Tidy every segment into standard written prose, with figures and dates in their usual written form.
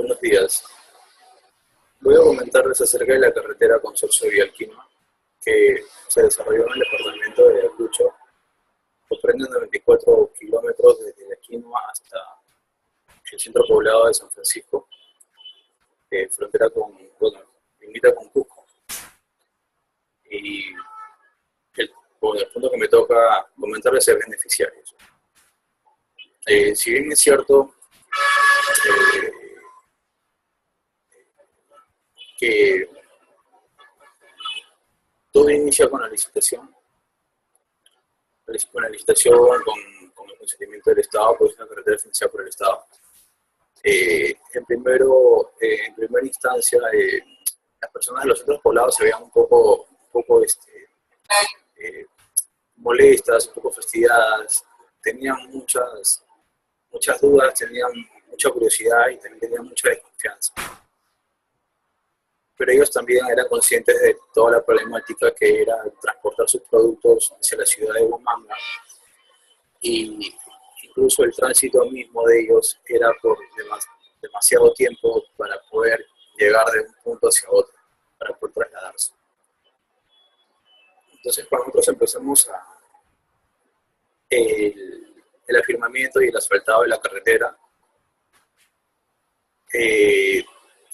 Buenos días. Voy a comentarles acerca de la carretera Consorcio Vial-Quinoa, que se desarrolló en el departamento de Ayacucho. Comprende 94 kilómetros desde la Quinoa hasta el centro poblado de San Francisco, frontera limita con Cusco. Y el punto que me toca comentarles es beneficiarios. Si bien es cierto que todo inicia con la licitación, con el consentimiento del Estado, pues es una carretera financiada por el Estado. En primera instancia, las personas de los centros poblados se veían un poco molestas, un poco fastidiadas, tenían muchas dudas, tenían mucha curiosidad y también tenían mucha desconfianza. Pero ellos también eran conscientes de toda la problemática que era transportar sus productos hacia la ciudad de Huamanga, y incluso el tránsito mismo de ellos era por demasiado tiempo para poder llegar de un punto hacia otro, para poder trasladarse. Entonces, cuando nosotros empezamos el afirmamiento y el asfaltado de la carretera,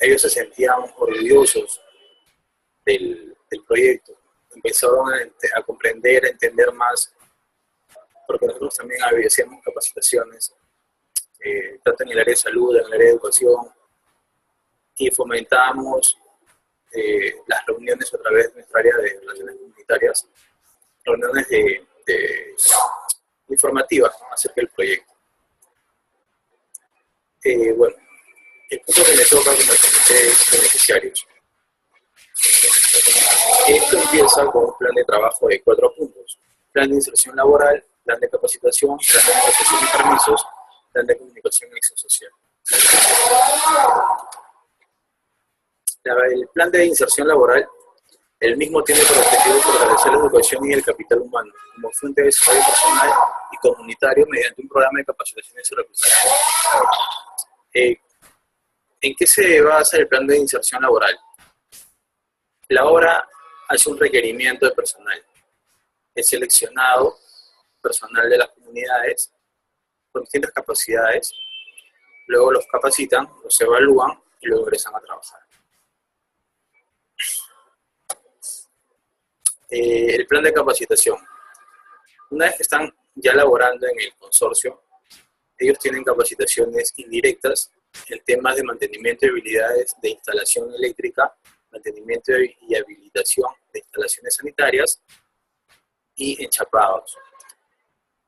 ellos se sentían orgullosos del proyecto. Empezaron a comprender, a entender más, porque nosotros también hacíamos capacitaciones, tanto en el área de salud, en el área de educación, y fomentábamos las reuniones a través de nuestra área de relaciones comunitarias, reuniones informativas, ¿no?, acerca del proyecto. Bueno, el punto que me toca como comité es beneficiarios. Esto empieza con un plan de trabajo de 4 puntos: plan de inserción laboral, plan de capacitación, plan de negociación y permisos, plan de comunicación y acción social. El plan de inserción laboral, el mismo tiene por objetivo fortalecer la educación y el capital humano como fuente de desarrollo personal y comunitario mediante un programa de capacitaciones y reclutamiento. ¿En qué se basa el plan de inserción laboral? La obra hace un requerimiento de personal. Es seleccionado personal de las comunidades con distintas capacidades, luego los capacitan, los evalúan y luego ingresan a trabajar. El plan de capacitación. Una vez que están ya laborando en el consorcio, ellos tienen capacitaciones indirectas en temas de mantenimiento y habilidades de instalación eléctrica, mantenimiento y habilitación de instalaciones sanitarias y enchapados.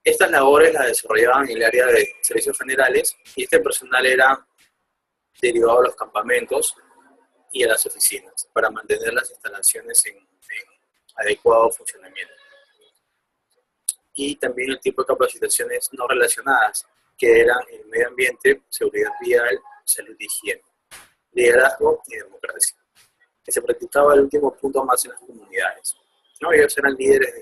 Estas labores las desarrollaban en el área de servicios generales, y este personal era derivado a los campamentos y a las oficinas para mantener las instalaciones en adecuado funcionamiento. Y también el tipo de capacitaciones no relacionadas, que eran el medio ambiente, seguridad vial, salud y higiene, liderazgo y democracia, que se practicaba el último punto más en las comunidades, ¿no? Ellos eran líderes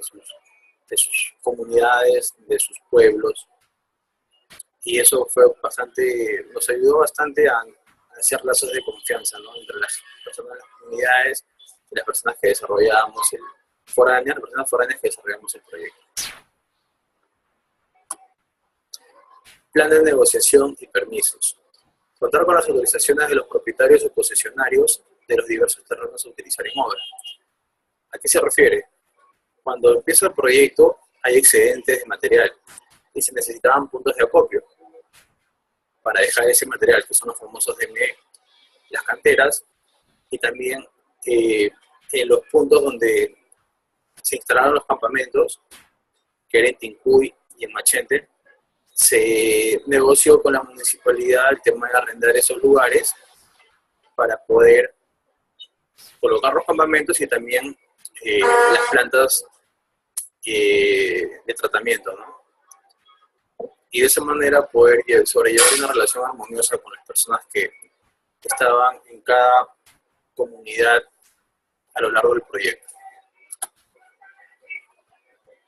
de sus comunidades, de sus pueblos, y eso nos ayudó bastante a hacer lazos de confianza, ¿no?, entre las personas de las comunidades y las personas que desarrollábamos las personas foráneas que desarrollamos el proyecto. Plan de negociación y permisos. Contar con las autorizaciones de los propietarios o concesionarios de los diversos terrenos a utilizar en obra. ¿A qué se refiere? Cuando empieza el proyecto hay excedentes de material y se necesitaban puntos de acopio para dejar ese material, que son los famosos DME, las canteras, y también en los puntos donde se instalaron los campamentos, que era en Tincuy y en Machente. Se negoció con la municipalidad el tema de arrendar esos lugares para poder colocar los campamentos y también las plantas de tratamiento, ¿no? Y de esa manera poder sobrellevar una relación armoniosa con las personas que estaban en cada comunidad a lo largo del proyecto.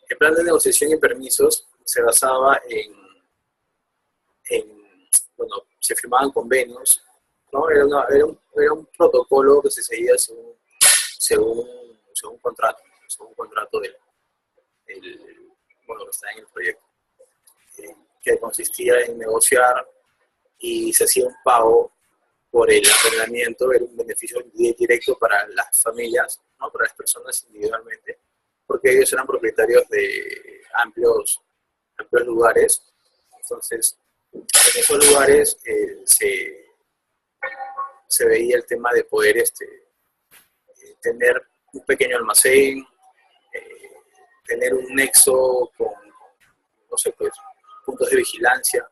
El plan de negociación y permisos se basaba se firmaban convenios ¿no? Era un protocolo que se seguía según un contrato bueno, que está en el proyecto, que consistía en negociar y se hacía un pago por el arrendamiento. Era un beneficio directo para las familias, ¿no? Para las personas individualmente, porque ellos eran propietarios de amplios lugares. Entonces, en esos lugares se veía el tema de poder tener un pequeño almacén, tener un nexo con, no sé, pues, puntos de vigilancia.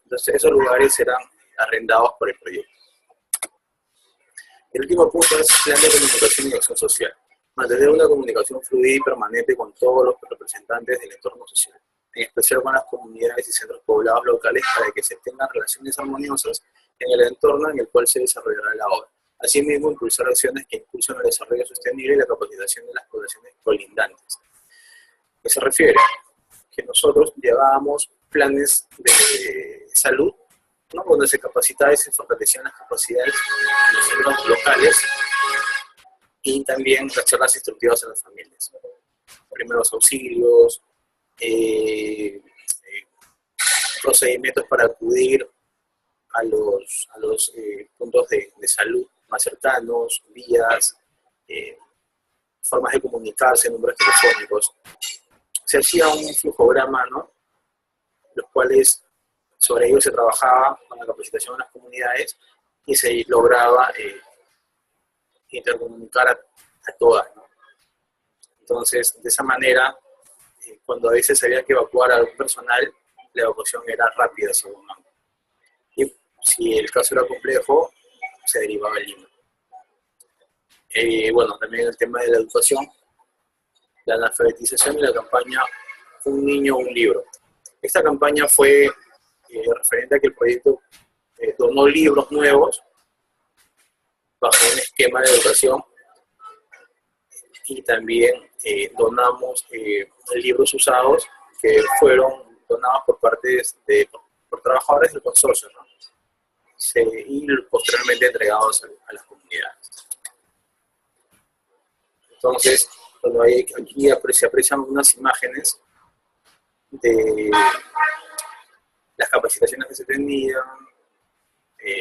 Entonces, esos lugares eran arrendados por el proyecto. El último punto es plan de comunicación y acción social. Mantener una comunicación fluida y permanente con todos los representantes del entorno social, en especial con las comunidades y centros poblados locales, para que se tengan relaciones armoniosas en el entorno en el cual se desarrollará la obra. Asimismo, impulsar acciones que impulsen el desarrollo sostenible y la capacitación de las poblaciones colindantes. ¿A qué se refiere? Que nosotros llevábamos planes de salud, ¿no? Donde se capacitaba y se fortalecían las capacidades de los centros locales, y también las charlas instructivas a las familias. Primeros auxilios, procedimientos para acudir a los puntos de salud más cercanos, vías, formas de comunicarse, números telefónicos. Se hacía un flujograma, ¿no? Los cuales sobre ello se trabajaba con la capacitación de las comunidades y se lograba intercomunicar a todas, ¿no? Entonces, de esa manera, cuando a veces había que evacuar a algún personal, la evacuación era rápida, según ambos. Y si el caso era complejo, se derivaba el Lima. Bueno, también el tema de la educación, la alfabetización y la campaña Un niño, un libro. Esta campaña fue referente a que el proyecto donó libros nuevos bajo un esquema de educación, y también donamos libros usados que fueron donados por trabajadores del consorcio, ¿no? Y posteriormente entregados a las comunidades. Entonces, bueno, aquí se aprecian unas imágenes de las capacitaciones que se tenían,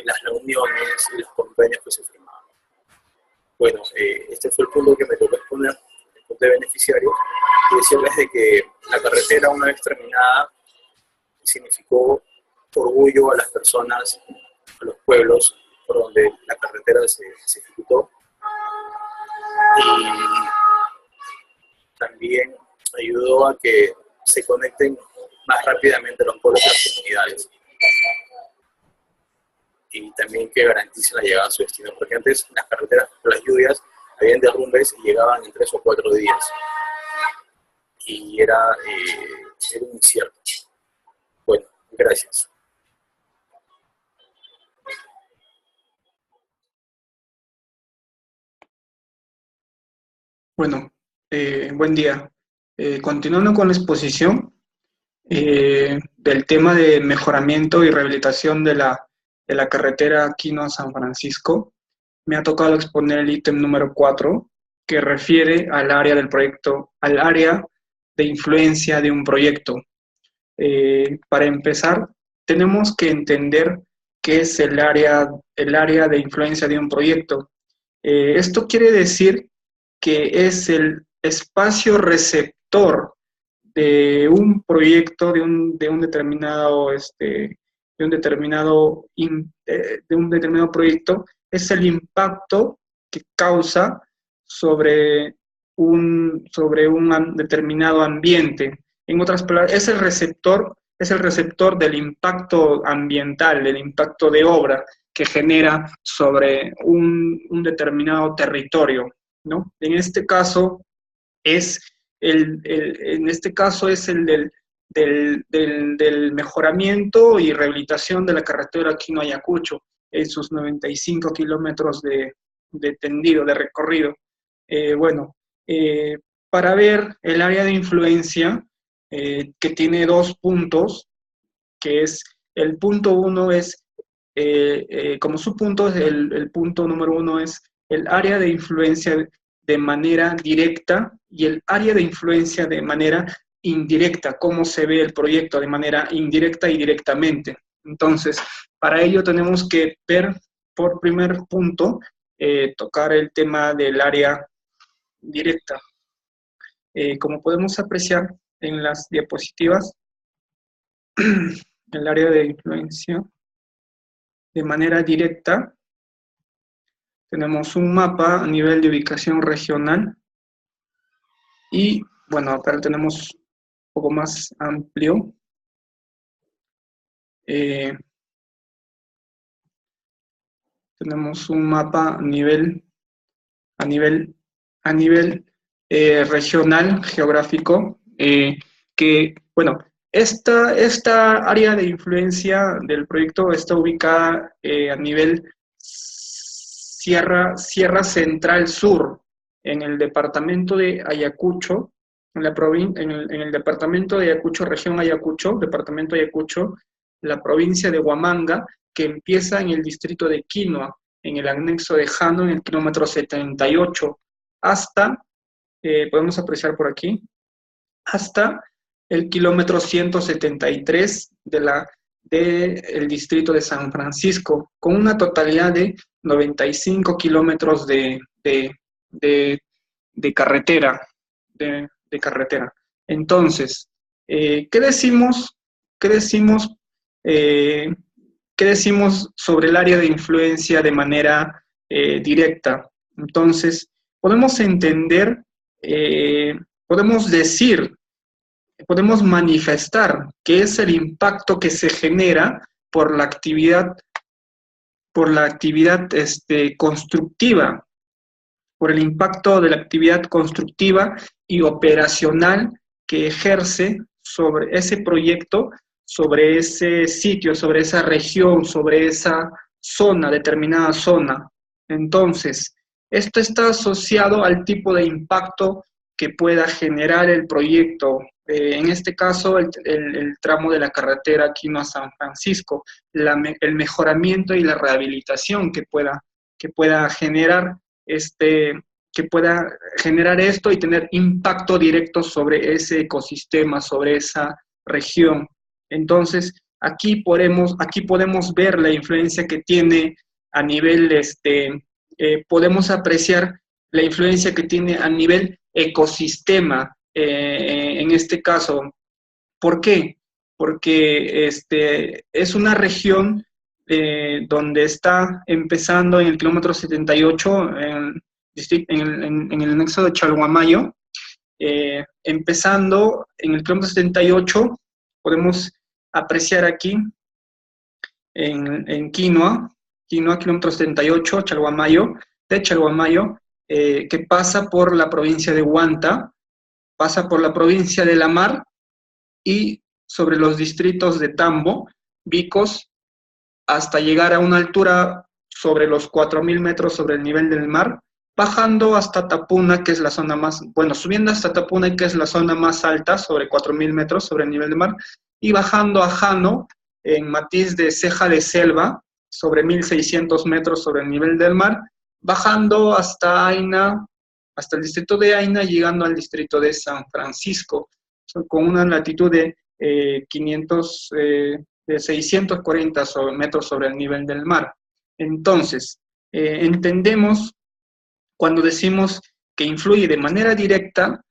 las reuniones y los convenios que se firmaban. Bueno, este fue el punto que me tocó exponer, el punto de beneficiarios, y decirles de que la carretera, una vez terminada, significó orgullo a las personas, a los pueblos por donde la carretera se ejecutó, y también ayudó a que se conecten más rápidamente los pueblos y las comunidades, y también que garantice la llegada a su destino, porque antes las carreteras, por las lluvias, habían derrumbes y llegaban en 3 o 4 días, y era incierto. Bueno, gracias. Bueno, buen día. Continuando con la exposición del tema de mejoramiento y rehabilitación de la carretera Quino a San Francisco, me ha tocado exponer el ítem número 4, que refiere al área del proyecto, al área de influencia de un proyecto. Para empezar, tenemos que entender qué es el área de influencia de un proyecto. Esto quiere decir que es el espacio receptor de un proyecto, de un determinado proyecto, es el impacto que causa sobre un determinado ambiente. En otras palabras, es el receptor del impacto ambiental, del impacto de obra que genera sobre un determinado territorio, ¿no? En este caso es el del mejoramiento y rehabilitación de la carretera Quino Ayacucho en sus 95 kilómetros de tendido, de recorrido. Para ver el área de influencia, que tiene 2 puntos, que es el punto 1 es como subpuntos, el punto número 1 es el área de influencia de manera directa y el área de influencia de manera indirecta, cómo se ve el proyecto de manera indirecta y directamente. Entonces, para ello tenemos que ver, por primer punto, tocar el tema del área directa. Como podemos apreciar en las diapositivas, el área de influencia de manera directa, tenemos un mapa a nivel de ubicación regional y, bueno, acá tenemos un poco más amplio. Tenemos un mapa a nivel regional, geográfico, que, bueno, esta área de influencia del proyecto está ubicada a nivel Sierra Central Sur, en el departamento de Ayacucho, en el departamento de Ayacucho, región Ayacucho, departamento de Ayacucho, la provincia de Huamanga, que empieza en el distrito de Quinoa, en el anexo de Jano, en el kilómetro 78, hasta, podemos apreciar por aquí, hasta el kilómetro 173 del distrito de San Francisco, con una totalidad de 95 kilómetros de carretera. Entonces, ¿qué decimos sobre el área de influencia de manera directa? Entonces, podemos entender, podemos decir, podemos manifestar qué es el impacto que se genera por la actividad constructiva, por el impacto de la actividad constructiva y operacional que ejerce sobre ese proyecto, sobre ese sitio, sobre esa región, sobre esa zona, determinada zona. Entonces, esto está asociado al tipo de impacto que pueda generar el proyecto. En este caso, el tramo de la carretera Quinoa San Francisco, el mejoramiento y la rehabilitación que pueda generar esto y tener impacto directo sobre ese ecosistema, sobre esa región. Entonces, aquí podemos ver la influencia que tiene a nivel, podemos apreciar la influencia que tiene a nivel ecosistema, en este caso. ¿Por qué? Porque es una región donde está empezando en el kilómetro 78, en el anexo de Chalhuamayo, empezando en el kilómetro 78, podemos apreciar aquí en Quinoa, kilómetro 78, Chalhuamayo, que pasa por la provincia de Huanta, pasa por la provincia de La Mar y sobre los distritos de Tambo, Vicos, hasta llegar a una altura sobre los 4.000 metros sobre el nivel del mar, bajando hasta Tapuna, que es la zona más, bueno, subiendo hasta Tapuna, que es la zona más alta, sobre 4.000 metros sobre el nivel del mar, y bajando a Jano, en matiz de ceja de selva, sobre 1.600 metros sobre el nivel del mar, bajando hasta Aina, hasta el distrito de Aina, llegando al distrito de San Francisco, con una latitud de 640 metros sobre el nivel del mar. Entonces, entendemos cuando decimos que influye de manera directa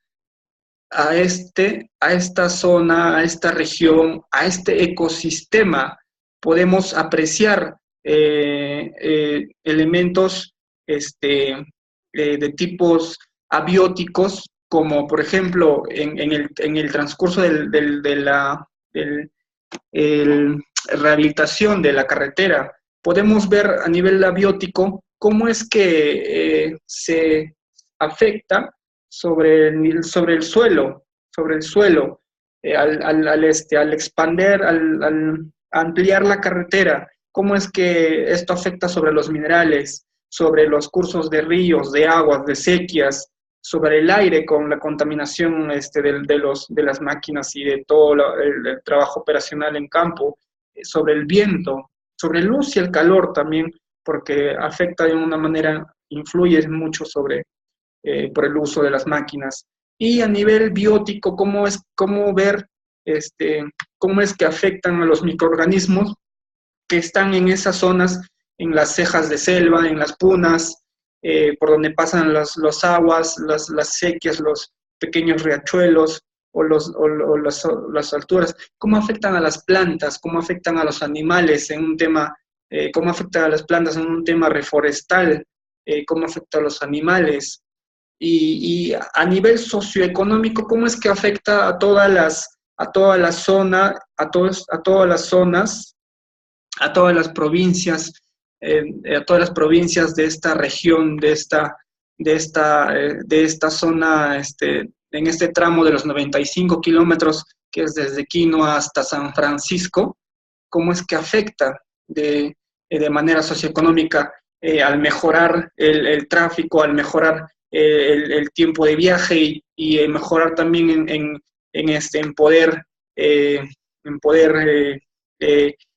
a esta zona, a esta región, a este ecosistema, podemos apreciar elementos de tipos abióticos, como por ejemplo en el transcurso de la rehabilitación de la carretera, podemos ver a nivel abiótico cómo es que se afecta sobre el suelo, al expander, al ampliar la carretera, cómo es que esto afecta sobre los minerales, sobre los cursos de ríos, de aguas, de sequías, sobre el aire con la contaminación de las máquinas y de todo el trabajo operacional en campo, sobre el viento, sobre luz y el calor también, porque afecta de una manera, influye mucho sobre, por el uso de las máquinas. Y a nivel biótico, cómo ver, cómo es que afectan a los microorganismos que están en esas zonas, en las cejas de selva, en las punas, por donde pasan los aguas, las sequías, los pequeños riachuelos o las alturas, cómo afectan a las plantas, cómo afectan a los animales en un tema, cómo afectan a las plantas en un tema reforestal, cómo afecta a los animales, y a nivel socioeconómico, cómo es que afecta a toda la zona, a todas las zonas, a todas las provincias, a todas las provincias de esta región, de esta zona, en este tramo de los 95 kilómetros, que es desde Quino hasta San Francisco, cómo es que afecta de manera socioeconómica al mejorar el tráfico, al mejorar el tiempo de viaje y mejorar también en poder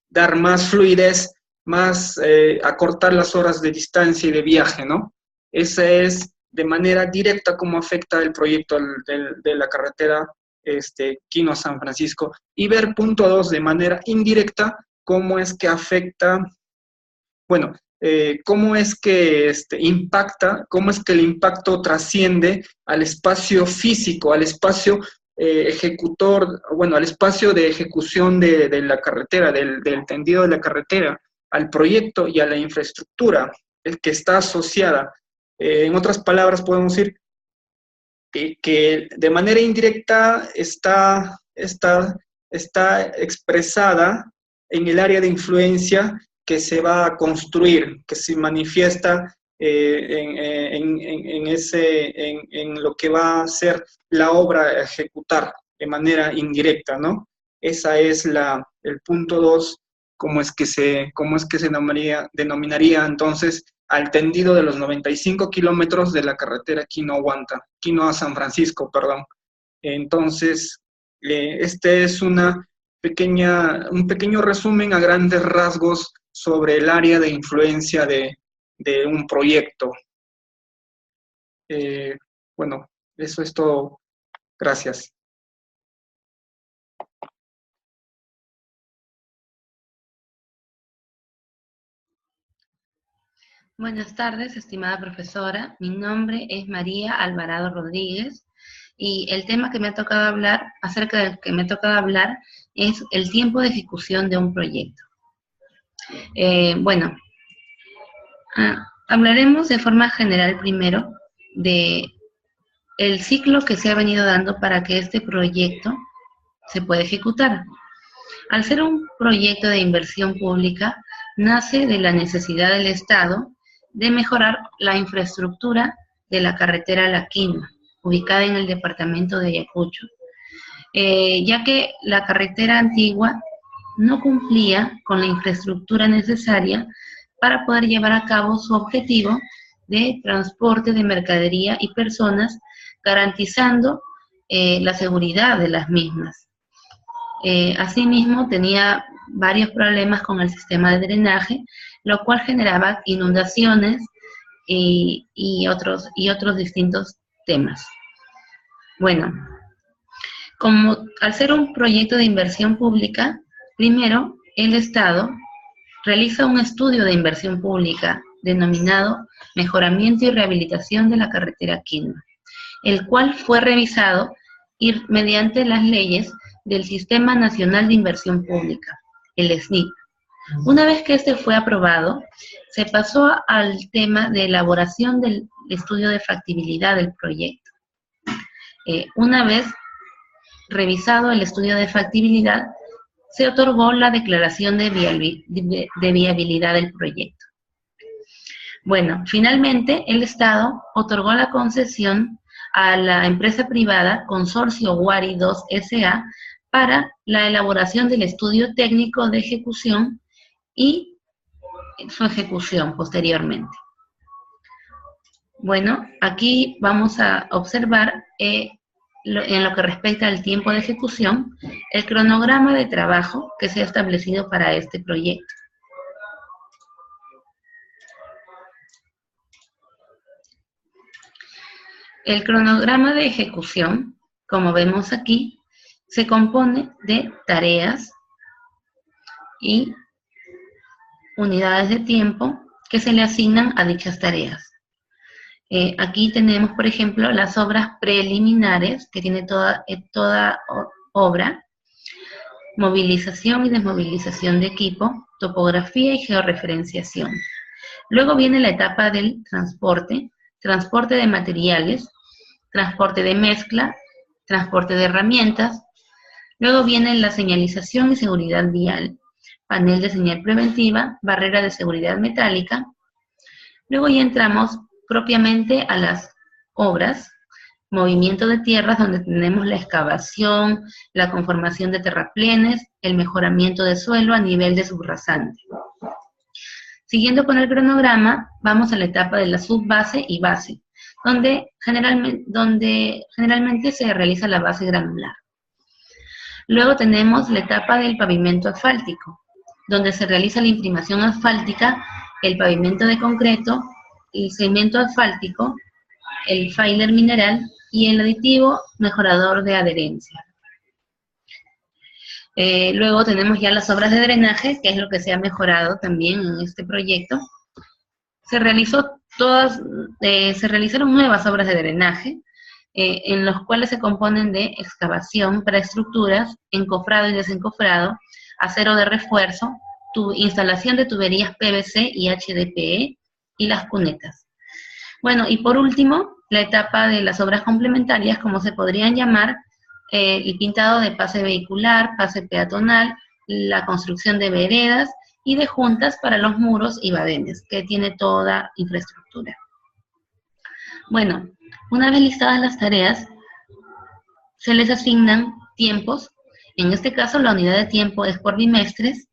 dar más fluidez, más acortar las horas de distancia y de viaje, ¿no? Esa es de manera directa cómo afecta el proyecto de la carretera Quino a San Francisco, y ver punto 2 de manera indirecta cómo es que afecta, bueno, cómo es que impacta, cómo es que el impacto trasciende al espacio físico, al espacio ejecutor, bueno, al espacio de ejecución de la carretera, del tendido de la carretera, al proyecto y a la infraestructura que está asociada. En otras palabras, podemos decir que de manera indirecta está expresada en el área de influencia que se va a construir, que se manifiesta en lo que va a ser la obra a ejecutar de manera indirecta, ¿no? Esa es el punto 2, cómo es que se denominaría entonces al tendido de los 95 kilómetros de la carretera Quino a San Francisco, perdón. Entonces, este es un pequeño resumen a grandes rasgos sobre el área de influencia de un proyecto. Bueno, eso es todo. Gracias. Buenas tardes, estimada profesora. Mi nombre es María Alvarado Rodríguez y el tema que me ha tocado hablar, acerca del que me ha tocado hablar, es el tiempo de ejecución de un proyecto. Hablaremos de forma general primero de el ciclo que se ha venido dando para que este proyecto se pueda ejecutar. Al ser un proyecto de inversión pública, nace de la necesidad del Estado de mejorar la infraestructura de la carretera La Quina, ubicada en el departamento de Ayacucho, ya que la carretera antigua no cumplía con la infraestructura necesaria para poder llevar a cabo su objetivo de transporte de mercadería y personas, garantizando la seguridad de las mismas. Asimismo, tenía varios problemas con el sistema de drenaje, lo cual generaba inundaciones y otros distintos temas. Bueno, al ser un proyecto de inversión pública, primero el Estado realiza un estudio de inversión pública denominado Mejoramiento y Rehabilitación de la Carretera Quino, el cual fue revisado mediante las leyes del Sistema Nacional de Inversión Pública, el SNIP. Una vez que este fue aprobado, se pasó al tema de elaboración del estudio de factibilidad del proyecto. Una vez revisado el estudio de factibilidad, se otorgó la declaración de viabilidad del proyecto. Bueno, finalmente el Estado otorgó la concesión a la empresa privada Consorcio Huari 2 S.A. para la elaboración del estudio técnico de ejecución y su ejecución posteriormente. Bueno, aquí vamos a observar en lo que respecta al tiempo de ejecución, el cronograma de trabajo que se ha establecido para este proyecto. El cronograma de ejecución, como vemos aquí, se compone de tareas y unidades de tiempo que se le asignan a dichas tareas. Aquí tenemos, por ejemplo, las obras preliminares, que tiene toda obra, movilización y desmovilización de equipo, topografía y georreferenciación. Luego viene la etapa del transporte, transporte de materiales, transporte de mezcla, transporte de herramientas. Luego viene la señalización y seguridad vial, panel de señal preventiva, barrera de seguridad metálica. Luego ya entramos propiamente a las obras, movimiento de tierras, donde tenemos la excavación, la conformación de terraplenes, el mejoramiento de suelo a nivel de subrasante. Siguiendo con el cronograma, vamos a la etapa de la subbase y base, donde generalmente se realiza la base granular. Luego tenemos la etapa del pavimento asfáltico, donde se realiza la imprimación asfáltica, el pavimento de concreto, el cemento asfáltico, el failer mineral y el aditivo mejorador de adherencia. Luego tenemos ya las obras de drenaje, que es lo que se ha mejorado también en este proyecto. Se realizaron nuevas obras de drenaje, en los cuales se componen de excavación para estructuras, encofrado y desencofrado, acero de refuerzo, instalación de tuberías PVC y HDPE y las cunetas. Bueno, y por último, la etapa de las obras complementarias, como se podrían llamar, el pintado de pase vehicular, pase peatonal, la construcción de veredas y de juntas para los muros y badenes, que tiene toda infraestructura. Bueno, una vez listadas las tareas, se les asignan tiempos. En este caso, la unidad de tiempo es por bimestres,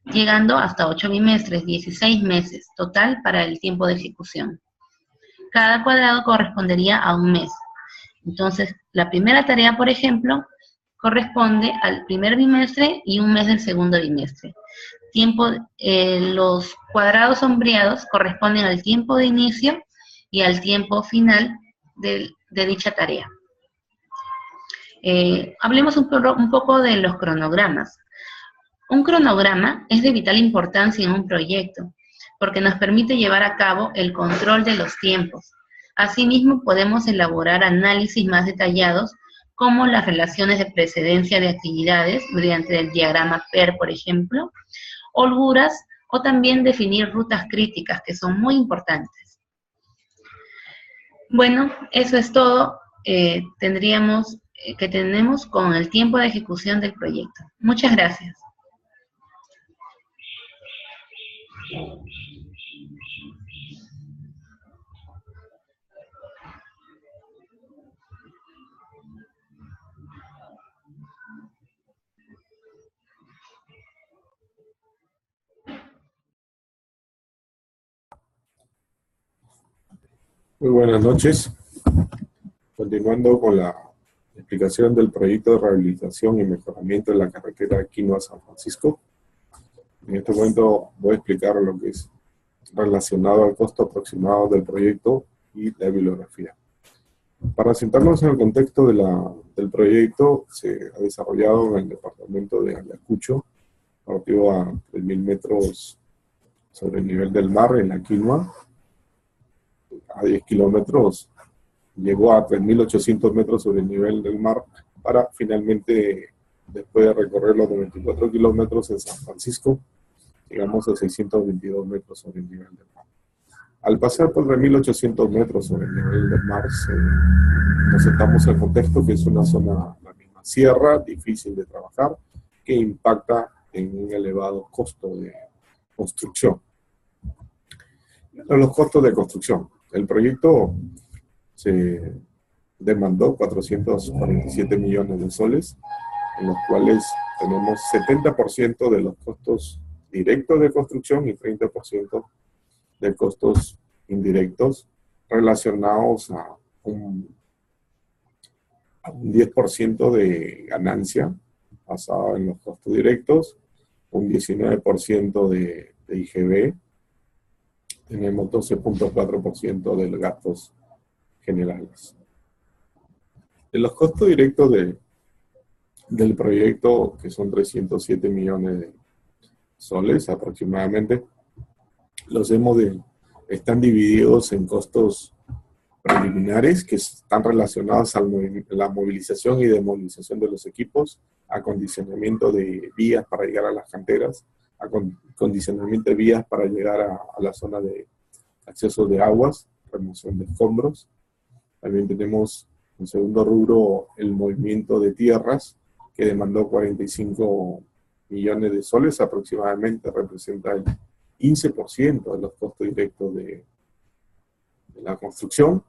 llegando hasta 8 bimestres, 16 meses total para el tiempo de ejecución. Cada cuadrado correspondería a un mes. Entonces, la primera tarea, por ejemplo, corresponde al primer bimestre y un mes del segundo bimestre. Los cuadrados sombreados corresponden al tiempo de inicio y al tiempo final de dicha tarea. Hablemos un poco de los cronogramas. Un cronograma es de vital importancia en un proyecto, porque nos permite llevar a cabo el control de los tiempos. Asimismo, podemos elaborar análisis más detallados, como las relaciones de precedencia de actividades, mediante el diagrama PER, por ejemplo, holguras, o también definir rutas críticas, que son muy importantes. Bueno, eso es todo que tenemos con el tiempo de ejecución del proyecto. Muchas gracias. Muy buenas noches. Continuando con la explicación del proyecto de rehabilitación y mejoramiento de la carretera Quino a San Francisco. En este momento voy a explicar lo que es relacionado al costo aproximado del proyecto y la bibliografía. Para sentarnos en el contexto del proyecto, se ha desarrollado en el departamento de Ayacucho, relativo a 3.000 metros sobre el nivel del mar en la Quinoa. A 10 kilómetros llegó a 3.800 metros sobre el nivel del mar, para finalmente, después de recorrer los 94 kilómetros en San Francisco, llegamos a 622 metros sobre el nivel del mar. Al pasar por 3.800 metros sobre el nivel del mar, nos sentamos en el contexto que es una zona, la misma sierra, difícil de trabajar, que impacta en un elevado costo de construcción. Los costos de construcción. El proyecto se demandó 447 millones de soles, en los cuales tenemos 70% de los costos directos de construcción y 30% de costos indirectos relacionados a un 10% de ganancia basado en los costos directos, un 19% de IGB, tenemos 12.4% de los gastos generales. los costos directos del proyecto, que son 307 millones de soles aproximadamente, están divididos en costos preliminares que están relacionados a la movilización y desmovilización de los equipos, acondicionamiento de vías para llegar a las canteras, acondicionamiento de vías para llegar a la zona de acceso de aguas, remoción de escombros. También tenemos en segundo rubro el movimiento de tierras, que demandó 45 millones de soles, aproximadamente representa el 15% de los costos directos de la construcción.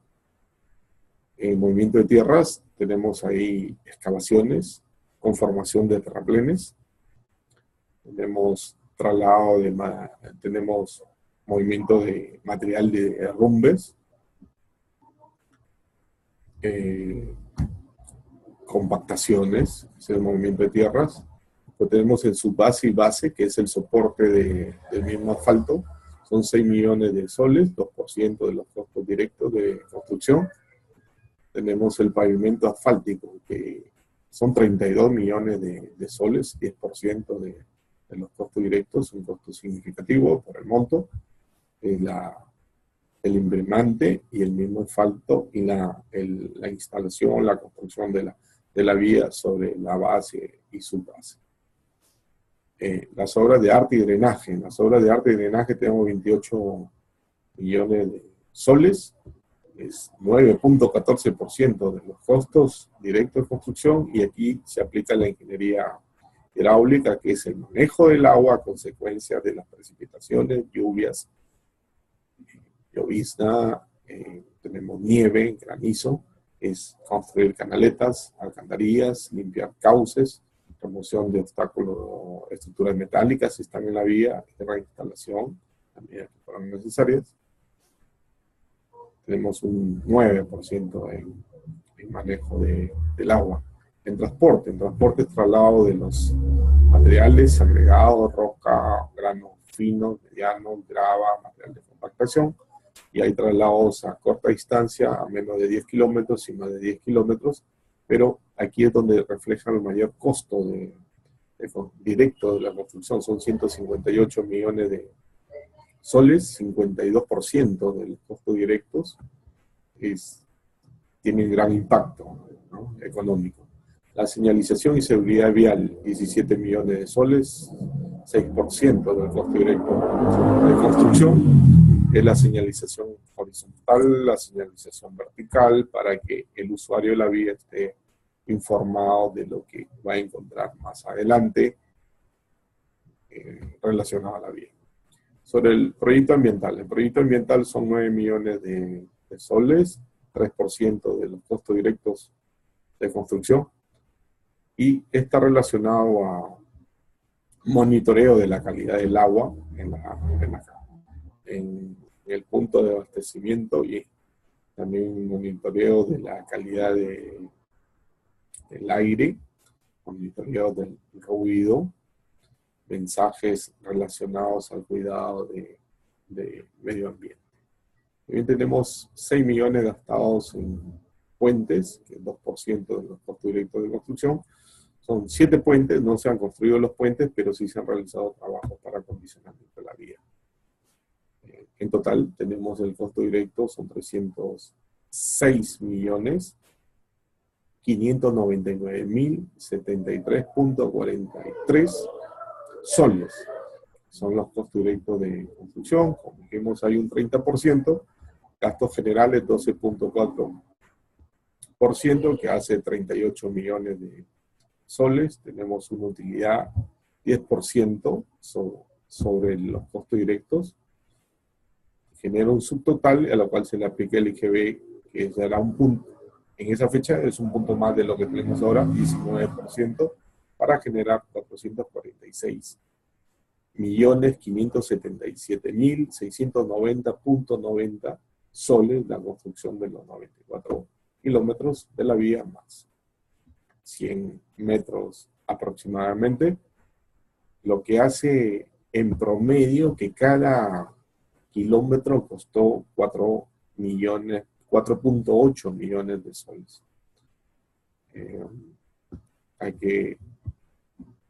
En movimiento de tierras tenemos ahí excavaciones, conformación de terraplenes, tenemos tenemos movimiento de material de derrumbes, compactaciones, es el movimiento de tierras. Pues tenemos el subbase y base, que es el soporte del mismo asfalto. Son 6 millones de soles, 2% de los costos directos de construcción. Tenemos el pavimento asfáltico, que son 32 millones de soles, 10% de los costos directos, un costo significativo por el monto. El imbremante y el mismo asfalto y la instalación, la construcción de la vía sobre la base y subbase. Las obras de arte y drenaje. En las obras de arte y drenaje tenemos 28 millones de soles, es 9.14% de los costos directos de construcción, y aquí se aplica la ingeniería hidráulica, que es el manejo del agua a consecuencia de las precipitaciones, lluvias, llovizna, tenemos nieve, granizo, es construir canaletas, alcantarillas, limpiar cauces, remoción de obstáculos, estructuras metálicas si están en la vía, de reinstalación, también que fueron necesarias. Tenemos un 9% en manejo del agua. En transporte es traslado de los materiales agregados, roca, granos finos, medianos, grava, material de compactación, y hay traslados a corta distancia, a menos de 10 kilómetros y más de 10 kilómetros, pero aquí es donde refleja el mayor costo directo de la construcción. Son 158 millones de soles, 52% de los costos directos, tiene gran impacto, ¿no?, económico. La señalización y seguridad vial, 17 millones de soles, 6% del costo directo de construcción. Es la señalización horizontal, la señalización vertical, para que el usuario de la vía esté informado de lo que va a encontrar más adelante relacionado a la vía. Sobre el proyecto ambiental son 9 millones de soles, 3% de los costos directos de construcción, y está relacionado a monitoreo de la calidad del agua en el punto de abastecimiento, y también monitoreo de la calidad del aire, monitoreo del ruido, mensajes relacionados al cuidado de medio ambiente. También tenemos 6 millones gastados en puentes, que es 2% de los costos directos de construcción. Son 7 puentes, no se han construido los puentes, pero sí se han realizado trabajos para acondicionamiento de la vía. En total tenemos el costo directo, son 306 millones 599.073.43 soles. Son los costos directos de construcción. Como dijimos, hay un 30%, gastos generales 12.4%, que hace 38 millones de soles. Tenemos una utilidad 10% sobre los costos directos. Genera un subtotal a lo cual se le aplica el IGB, que será un punto. En esa fecha es un punto más de lo que tenemos ahora, 19%, para generar 446.577.690.90 soles la construcción de los 94 kilómetros de la vía, más 100 metros aproximadamente, lo que hace en promedio que cada kilómetro costó 4.8 millones de soles.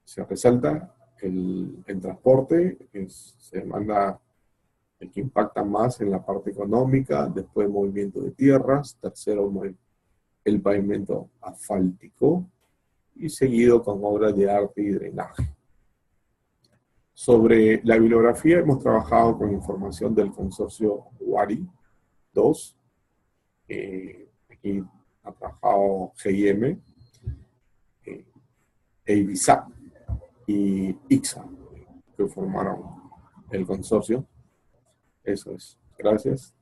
Se resalta el transporte, se demanda el que impacta más en la parte económica, después movimiento de tierras, tercero el pavimento asfáltico y seguido con obras de arte y drenaje. Sobre la bibliografía hemos trabajado con información del consorcio WARI 2, aquí ha trabajado GIM, EIBISAP y ICSA, que formaron el consorcio. Eso es. Gracias.